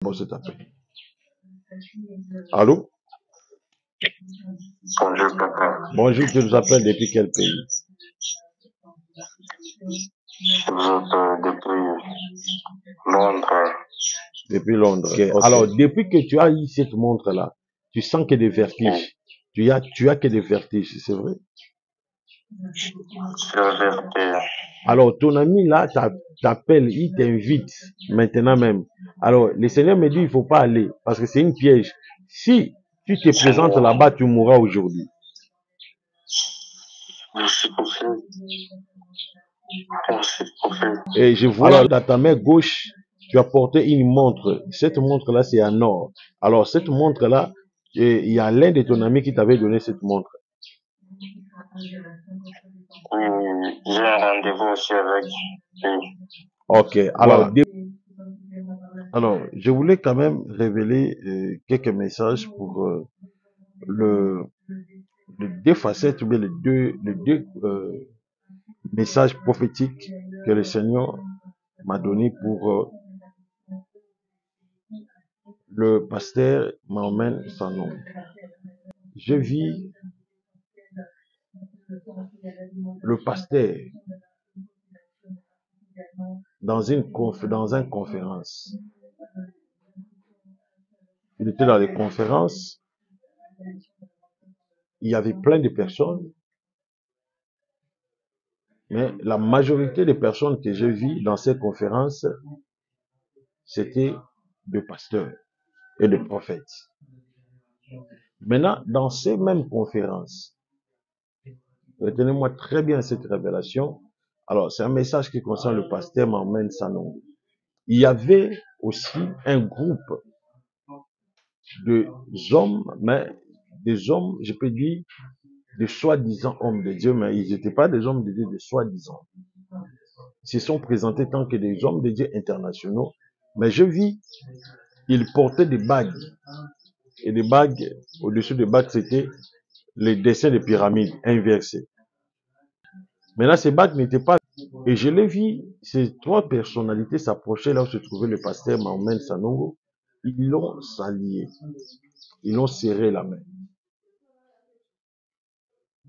Bon, c'est appel. Allô? Bonjour, papa. Bonjour, tu nous appelles depuis quel pays? Je vous appelle depuis Londres. Depuis Londres. Ok. Alors, depuis que tu as eu cette montre-là, tu sens que des vertiges. Tu as que des vertiges, c'est vrai? C'est la vérité. Alors, ton ami là t'appelle, il t'invite maintenant même. Alors, le Seigneur me dit, il faut pas aller parce que c'est une piège. Si tu te présentes là-bas, tu mourras aujourd'hui. Merci, prophète. Merci, prophète. Et je vois dans ta main gauche, tu as porté une montre. Cette montre-là, c'est en or. Alors, cette montre-là, il y a l'un de ton amis qui t'avait donné cette montre. Oui, j'ai un rendez-vous aussi avec lui. Ok, alors, je voulais quand même révéler quelques messages pour les deux facettes, ou bien les deux messages prophétiques que le Seigneur m'a donné pour le pasteur Mahomet Sanon. Je vis le pasteur dans une conférence. Il était dans les conférences, il y avait plein de personnes, mais la majorité des personnes que j'ai vues dans ces conférences, c'était des pasteurs et des prophètes. Maintenant, dans ces mêmes conférences, retenez-moi très bien cette révélation. Alors, c'est un message qui concerne le pasteur Mahomet Sanon. Il y avait aussi un groupe de hommes, mais des hommes, je peux dire, de soi-disant hommes de Dieu, mais ils n'étaient pas des hommes de Dieu de soi-disant. Ils se sont présentés tant que des hommes de Dieu internationaux, mais je vis, ils portaient des bagues. Et des bagues, au-dessus des bagues, c'était les dessins de pyramides inversés. Maintenant, ces bagues n'étaient pas... Et je l'ai vu, ces trois personnalités s'approchaient là où se trouvait le pasteur Mahomet Sanongo. Ils l'ont salué. Ils l'ont serré la main.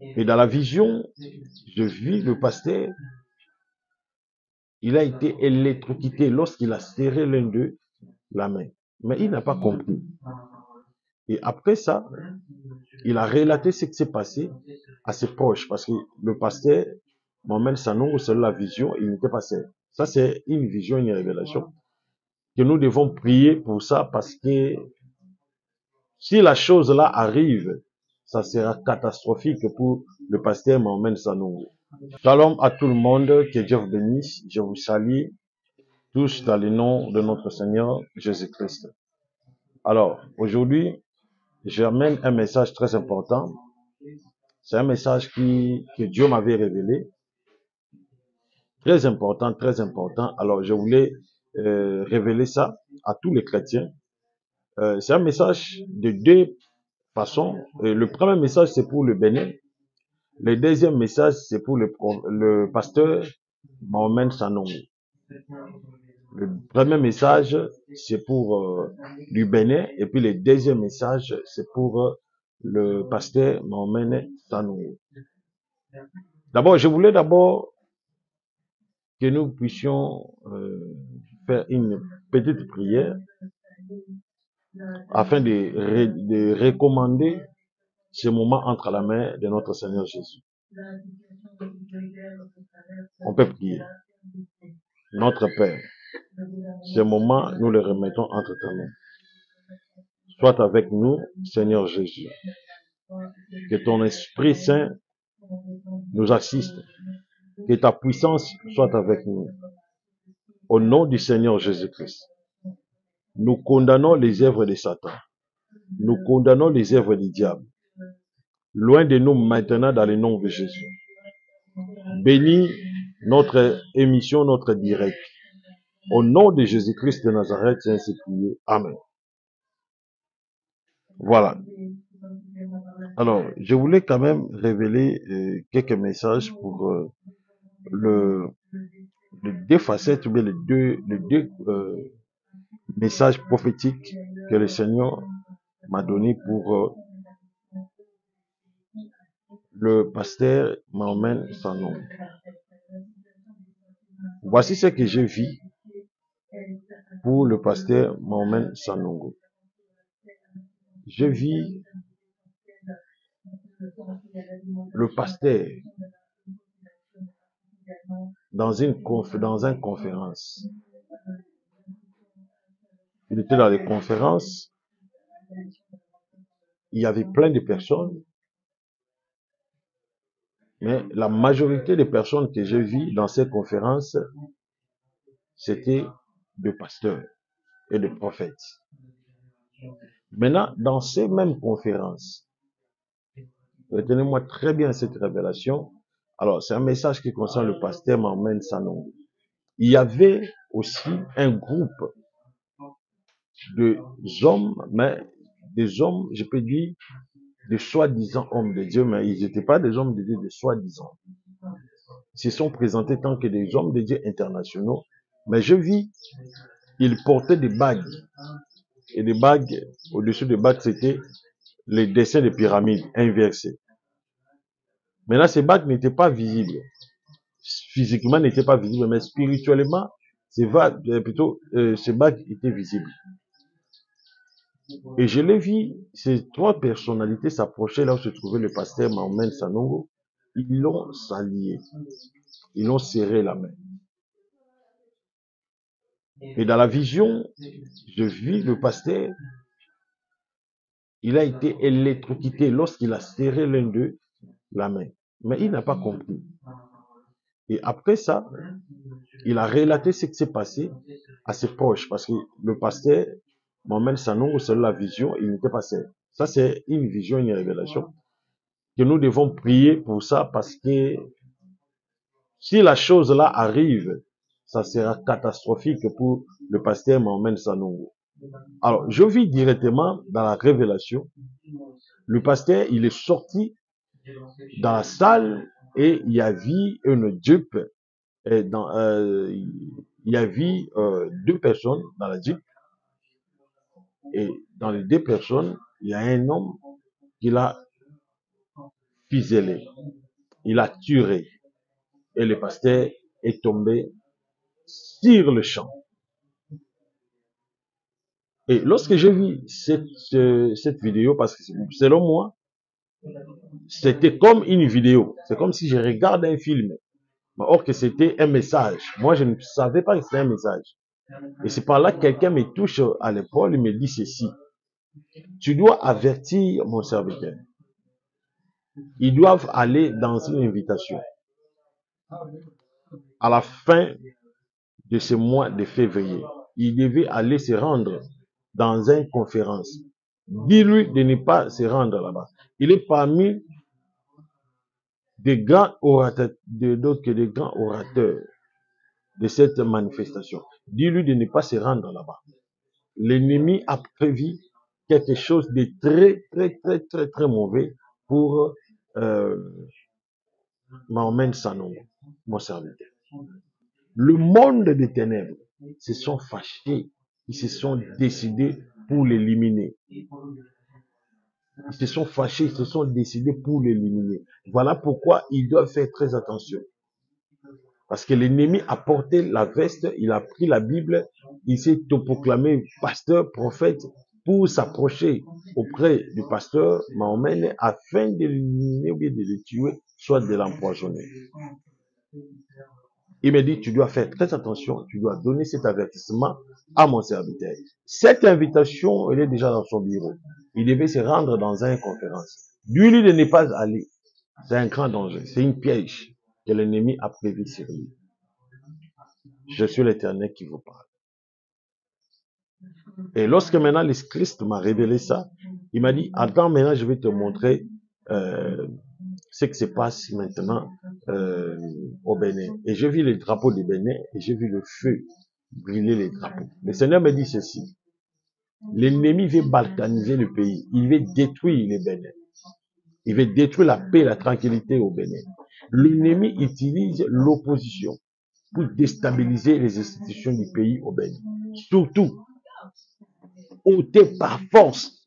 Et dans la vision, je vis le pasteur, il a été électrocuté lorsqu'il a serré l'un d'eux la main. Mais il n'a pas compris. Et après ça, il a relaté ce qui s'est passé à ses proches. Parce que le pasteur, Mohamed Sanou, c'est la vision, il n'était pas seul. Ça, c'est une vision, une révélation. Que nous devons prier pour ça parce que si la chose là arrive, ça sera catastrophique pour le pasteur Mohamed Sanou. Shalom à tout le monde, que Dieu vous bénisse. Je vous salue tous dans le nom de notre Seigneur Jésus-Christ. Alors, aujourd'hui, j'amène un message très important. C'est un message que Dieu m'avait révélé. Très important, très important. Alors, je voulais révéler ça à tous les chrétiens. C'est un message de deux façons. Le premier message, c'est pour le Bénin. Le deuxième message, c'est pour le pasteur Mahomet Sanon. Le premier message, c'est pour du Bénin. Et puis le deuxième message, c'est pour le pasteur Mahomet Sanon. D'abord, je voulais que nous puissions faire une petite prière afin de recommander ce moment entre la main de notre Seigneur Jésus. On peut prier. Notre Père, ce moment, nous le remettons entre ta main. Sois avec nous, Seigneur Jésus. Que ton Esprit Saint nous assiste. Que ta puissance soit avec nous. Au nom du Seigneur Jésus-Christ. Nous condamnons les œuvres de Satan. Nous condamnons les œuvres du diable. Loin de nous maintenant dans le nom de Jésus. Bénis notre émission, notre direct. Au nom de Jésus-Christ de Nazareth, c'est ainsi prié. Amen. Voilà. Alors, je voulais quand même révéler quelques messages pour les deux facettes, ou bien les deux message prophétique que le Seigneur m'a donné pour le pasteur Mahomet Sanogo. Voici ce que je vis pour le pasteur Mahomet Sanogo. Je vis le pasteur dans une conférence. Il était dans les conférences. Il y avait plein de personnes. Mais la majorité des personnes que j'ai vues dans ces conférences, c'était des pasteurs et des prophètes. Maintenant, dans ces mêmes conférences, retenez-moi très bien cette révélation. Alors, c'est un message qui concerne le pasteur Mahomet Sanogo. Il y avait aussi un groupe de hommes, mais des hommes, je peux dire, de soi-disant hommes de Dieu, mais ils n'étaient pas des hommes de Dieu de soi-disant. Ils se sont présentés tant que des hommes de Dieu internationaux, mais je vis, ils portaient des bagues. Et des bagues, au-dessus des bagues, c'était les dessins de pyramides inversés. Maintenant, ces bagues n'étaient pas visibles. Physiquement, n'étaient pas visibles, mais spirituellement, ces bagues étaient visibles. Et je l'ai vu, ces trois personnalités s'approchaient là où se trouvait le pasteur Mahomet Sanogo. Ils l'ont salué. Ils l'ont serré la main. Et dans la vision, je vis le pasteur. Il a été électrocuté lorsqu'il a serré l'un d'eux la main. Mais il n'a pas compris. Et après ça, il a relaté ce qui s'est passé à ses proches. Parce que le pasteur Mahomet Sanogo, selon la vision, il n'était pas seul. Ça, c'est une vision, une révélation. Que nous devons prier pour ça parce que si la chose là arrive, ça sera catastrophique pour le pasteur Mahomet Sanogo. Alors, je vis directement dans la révélation. Le pasteur, il est sorti dans la salle et il y avait une Jeep. Il y avait deux personnes dans la Jeep. Et dans les deux personnes, il y a un homme qui l'a ficelé. Il a tué. Et le pasteur est tombé sur le champ. Et lorsque j'ai vu cette vidéo, parce que selon moi, c'était comme une vidéo. C'est comme si je regarde un film. Or que c'était un message. Moi, je ne savais pas que c'était un message. Et c'est par là que quelqu'un me touche à l'épaule et me dit ceci. Tu dois avertir mon serviteur. Ils doivent aller dans une invitation. À la fin de ce mois de février, il devait aller se rendre dans une conférence. Dis-lui de ne pas se rendre là-bas. Il est parmi des grands orateurs, des grands orateurs de cette manifestation. Dis-lui de ne pas se rendre là-bas. L'ennemi a prévu quelque chose de très mauvais pour Mahomet Sanogo, mon serviteur. Le monde des ténèbres se sont fâchés, ils se sont décidés pour l'éliminer. Ils se sont fâchés, ils se sont décidés pour l'éliminer. Voilà pourquoi ils doivent faire très attention. Parce que l'ennemi a porté la veste, il a pris la Bible, il s'est proclamé pasteur, prophète, pour s'approcher auprès du pasteur Mahomet afin de l'éliminer ou bien de le tuer, soit de l'empoisonner. Il me dit, tu dois faire très attention, tu dois donner cet avertissement à mon serviteur. Cette invitation, elle est déjà dans son bureau. Il devait se rendre dans une conférence. Dis-lui de ne pas aller. C'est un grand danger, c'est une piège que l'ennemi a prévu sur lui. Je suis l'Éternel qui vous parle. Et lorsque maintenant le Christ m'a révélé ça, il m'a dit, attends, maintenant je vais te montrer ce qui se passe maintenant au Bénin. Et j'ai vu les drapeaux du Bénin et j'ai vu le feu brûler les drapeaux. Le Seigneur me dit ceci. L'ennemi veut balkaniser le pays. Il veut détruire les Bénin. Il veut détruire la paix et la tranquillité au Bénin. L'ennemi utilise l'opposition pour déstabiliser les institutions du pays au Bénin. Surtout ôter par force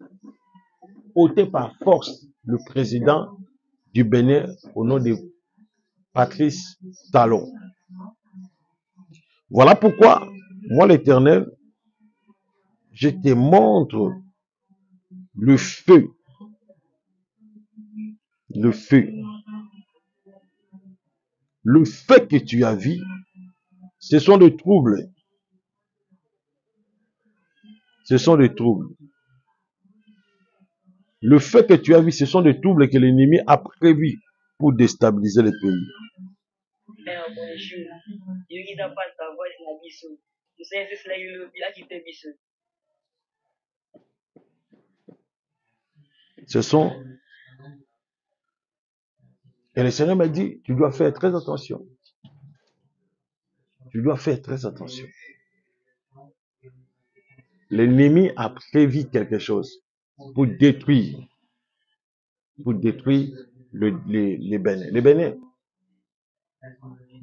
le président du Bénin au nom de Patrice Talon. Voilà pourquoi, moi l'Éternel, je te montre le feu. Le feu. Le fait que tu as vu, ce sont des troubles. Ce sont des troubles. Le fait que tu as vu, ce sont des troubles que l'ennemi a prévus pour déstabiliser le pays. Ce sont... Et le Seigneur m'a dit, tu dois faire très attention. Tu dois faire très attention. L'ennemi a prévu quelque chose pour détruire les Bénin. Les Bénin,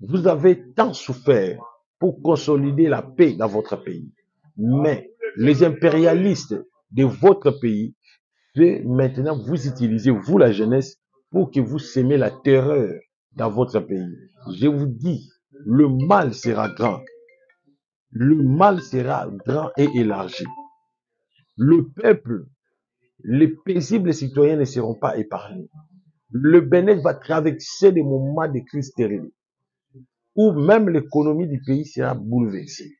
vous avez tant souffert pour consolider la paix dans votre pays. Mais les impérialistes de votre pays veulent maintenant vous utiliser, vous la jeunesse, pour que vous sémez la terreur dans votre pays. Je vous dis, le mal sera grand. Le mal sera grand et élargi. Le peuple, les paisibles citoyens ne seront pas épargnés. Le Bénin va traverser des moments de crise terrible, où même l'économie du pays sera bouleversée.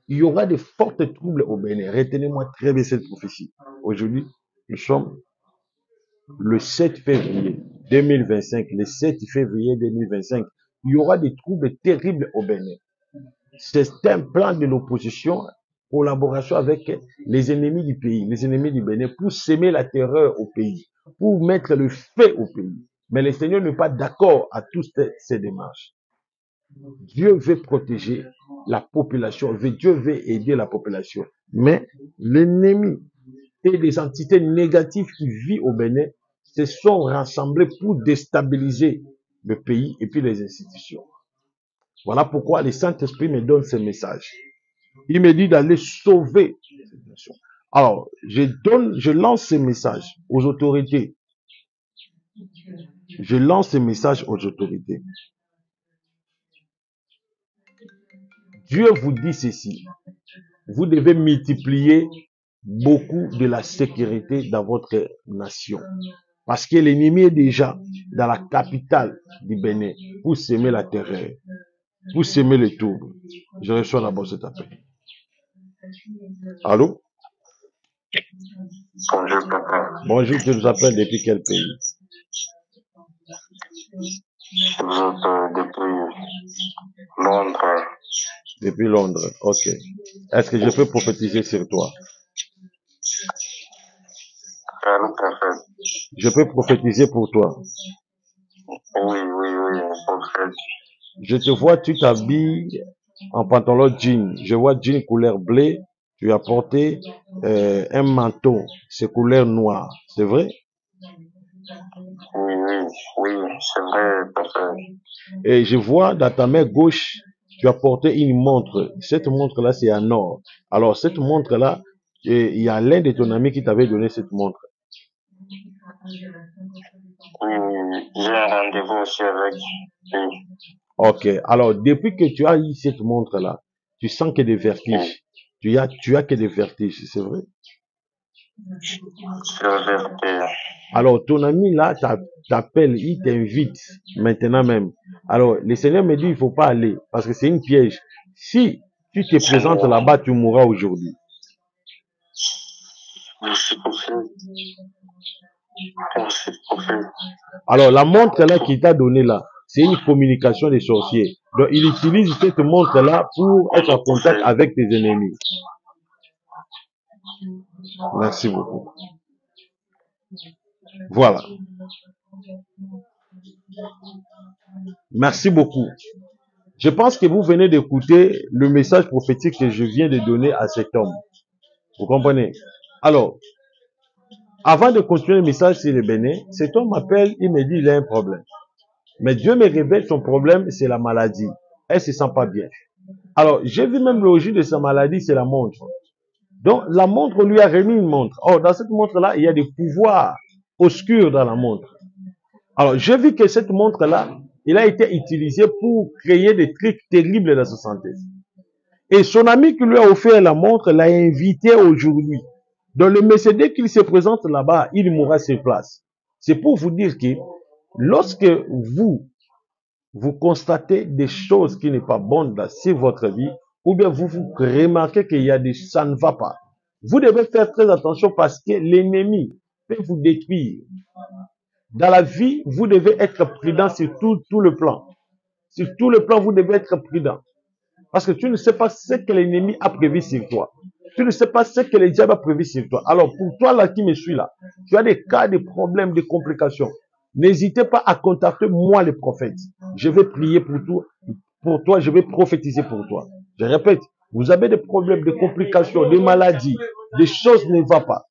Il y aura de forts troubles au Bénin. Retenez-moi très bien cette prophétie. Aujourd'hui, nous sommes le 7 février 2025. Le 7 février 2025, il y aura des troubles terribles au Bénin. C'est un plan de l'opposition, collaboration avec les ennemis du pays, les ennemis du Bénin, pour semer la terreur au pays, pour mettre le feu au pays. Mais le Seigneur n'est pas d'accord à toutes ces démarches. Dieu veut protéger la population, Dieu veut aider la population. Mais l'ennemi et les entités négatives qui vivent au Bénin se sont rassemblés pour déstabiliser le pays et puis les institutions. Voilà pourquoi le Saint-Esprit me donne ce message. Il me dit d'aller sauver cette nation. Alors, je lance ce message aux autorités. Je lance ce message aux autorités. Dieu vous dit ceci. Vous devez multiplier beaucoup de la sécurité dans votre nation. Parce que l'ennemi est déjà dans la capitale du Bénin pour semer la terreur, pour semer le trouble. Je reçois d'abord cet appel. Allô? Bonjour, papa. Bonjour, tu nous appelles depuis quel pays? Je vous appelle depuis Londres. Depuis Londres, ok. Est-ce que je peux prophétiser sur toi? Allô, prophète. Je peux prophétiser pour toi. Oui, prophète. Je te vois, tu t'habilles en pantalon jean. Je vois jean couleur bleu. Tu as porté un manteau, c'est couleur noire. C'est vrai? Oui, c'est vrai, prophète. Et je vois dans ta main gauche, tu as porté une montre. Cette montre-là, c'est en or. Alors, cette montre-là, il y a l'un de ton ami qui t'avait donné cette montre. Oui, j'ai un rendez-vous aussi avec lui. Ok. Alors, depuis que tu as eu cette montre-là, tu sens que des vertiges. Tu as que des vertiges, c'est vrai? C'est la vérité. Alors, ton ami là t'appelle, il t'invite maintenant même. Alors, le Seigneur me dit, il faut pas aller parce que c'est une piège. Si tu te présentes là-bas, tu mourras aujourd'hui. Merci, prophète. Merci, prophète. Alors, la montre là qu'il t'a donnée là, c'est une communication des sorciers. Donc, il utilise cette montre là pour être en contact avec tes ennemis. Merci beaucoup. Voilà. Merci beaucoup. Je pense que vous venez d'écouter le message prophétique que je viens de donner à cet homme. Vous comprenez? Alors, avant de continuer le message sur le Bénin, cet homme m'appelle, il me dit il a un problème. Mais Dieu me révèle son problème, c'est la maladie. Elle se sent pas bien. Alors, j'ai vu même l'origine de sa maladie, c'est la montre. Donc, la montre lui a remis une montre. Or, dans cette montre-là, il y a des pouvoirs obscurs dans la montre. Alors, j'ai vu que cette montre-là, il a été utilisé pour créer des trucs terribles dans sa santé. Et son ami qui lui a offert la montre l'a invité aujourd'hui. Donc, le monsieur, dès qu'il se présente là-bas, il mourra sur place. C'est pour vous dire que lorsque vous constatez des choses qui n'est pas bonnes dans votre vie, ou bien vous remarquez qu'il y a des, ça ne va pas. Vous devez faire très attention parce que l'ennemi peut vous détruire. Dans la vie, vous devez être prudent sur tout le plan. Sur tout le plan, vous devez être prudent. Parce que tu ne sais pas ce que l'ennemi a prévu sur toi. Tu ne sais pas ce que le diable a prévu sur toi. Alors, pour toi là qui me suis là, tu as des cas, des problèmes, des complications. N'hésitez pas à contacter moi le prophète. Je vais prier pour toi, je vais prophétiser pour toi. Je répète, vous avez des problèmes, des complications, des maladies, des choses ne vont pas.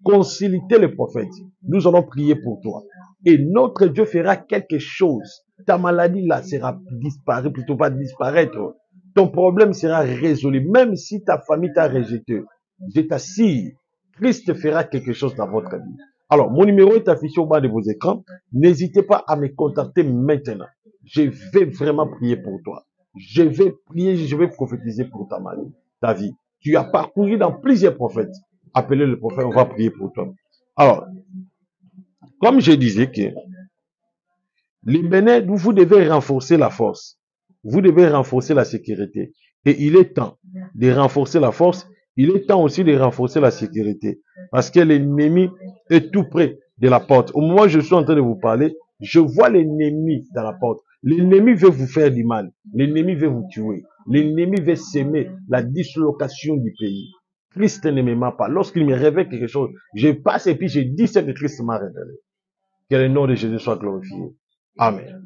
Consultez le prophète. Nous allons prier pour toi. Et notre Dieu fera quelque chose. Ta maladie là sera disparue, plutôt pas disparaître. Ton problème sera résolu, même si ta famille t'a rejeté. Je t'assure, Christ fera quelque chose dans votre vie. Alors, mon numéro est affiché au bas de vos écrans. N'hésitez pas à me contacter maintenant. Je vais vraiment prier pour toi. Je vais prier, je vais prophétiser pour ta vie. Tu as parcouru dans plusieurs prophètes. Appelez le prophète, on va prier pour toi. Alors, comme je disais que les bénéfices, vous devez renforcer la force. Vous devez renforcer la sécurité. Et il est temps de renforcer la force. Il est temps aussi de renforcer la sécurité. Parce que l'ennemi est tout près de la porte. Au moment où je suis en train de vous parler, je vois l'ennemi dans la porte. L'ennemi veut vous faire du mal. L'ennemi veut vous tuer. L'ennemi veut s'aimer la dislocation du pays. Christ ne m'aime pas. Lorsqu'il me révèle quelque chose, je passe et puis je dis ce que Christ m'a révélé. Que le nom de Jésus soit glorifié. Amen.